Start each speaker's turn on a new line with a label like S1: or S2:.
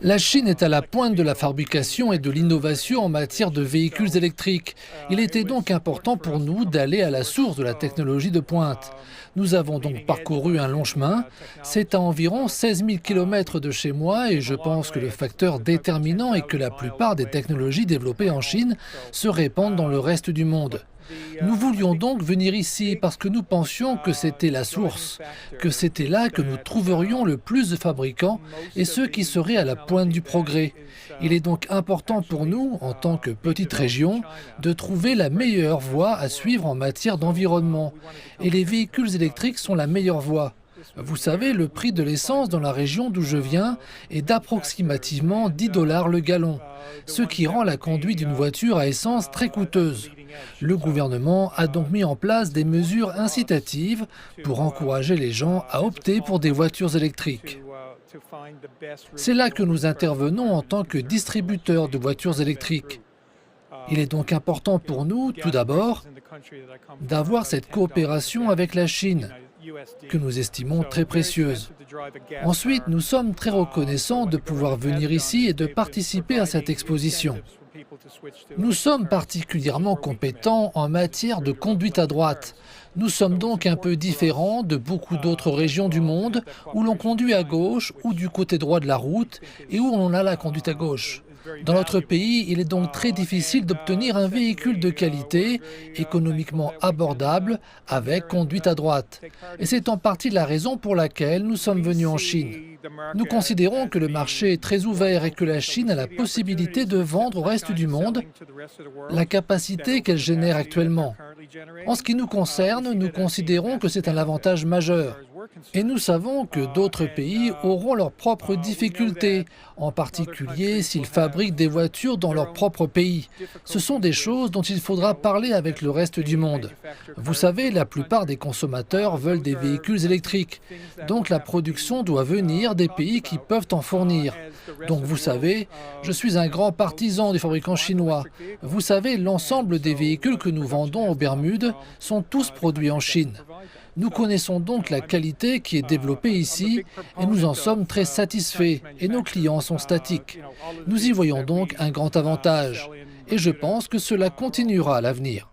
S1: La Chine est à la pointe de la fabrication et de l'innovation en matière de véhicules électriques. Il était donc important pour nous d'aller à la source de la technologie de pointe. Nous avons donc parcouru un long chemin. C'est à environ 16 000 km de chez moi et je pense que le facteur déterminant est que la plupart des technologies développées en Chine se répandent dans le reste du monde. Nous voulions donc venir ici parce que nous pensions que c'était la source, que c'était là que nous trouverions le plus de fabricants et ceux qui seraient à la pointe du progrès. Il est donc important pour nous, en tant que petite région, de trouver la meilleure voie à suivre en matière d'environnement. Et les véhicules électriques sont la meilleure voie. Vous savez, le prix de l'essence dans la région d'où je viens est d'approximativement 10 $ le gallon, ce qui rend la conduite d'une voiture à essence très coûteuse. Le gouvernement a donc mis en place des mesures incitatives pour encourager les gens à opter pour des voitures électriques. C'est là que nous intervenons en tant que distributeurs de voitures électriques. Il est donc important pour nous, tout d'abord, d'avoir cette coopération avec la Chine, que nous estimons très précieuse. Ensuite, nous sommes très reconnaissants de pouvoir venir ici et de participer à cette exposition. Nous sommes particulièrement compétents en matière de conduite à droite. Nous sommes donc un peu différents de beaucoup d'autres régions du monde où l'on conduit à gauche ou du côté droit de la route et où on a la conduite à gauche. Dans notre pays, il est donc très difficile d'obtenir un véhicule de qualité, économiquement abordable, avec conduite à droite. Et c'est en partie la raison pour laquelle nous sommes venus en Chine. Nous considérons que le marché est très ouvert et que la Chine a la possibilité de vendre au reste du monde la capacité qu'elle génère actuellement. En ce qui nous concerne, nous considérons que c'est un avantage majeur. Et nous savons que d'autres pays auront leurs propres difficultés, en particulier s'ils fabriquent des voitures dans leur propre pays. Ce sont des choses dont il faudra parler avec le reste du monde. Vous savez, la plupart des consommateurs veulent des véhicules électriques. Donc la production doit venir des pays qui peuvent en fournir. Donc vous savez, je suis un grand partisan des fabricants chinois. Vous savez, l'ensemble des véhicules que nous vendons aux Bermudes sont tous produits en Chine. Nous connaissons donc la qualité qui est développée ici et nous en sommes très satisfaits et nos clients sont statiques. Nous y voyons donc un grand avantage et je pense que cela continuera à l'avenir.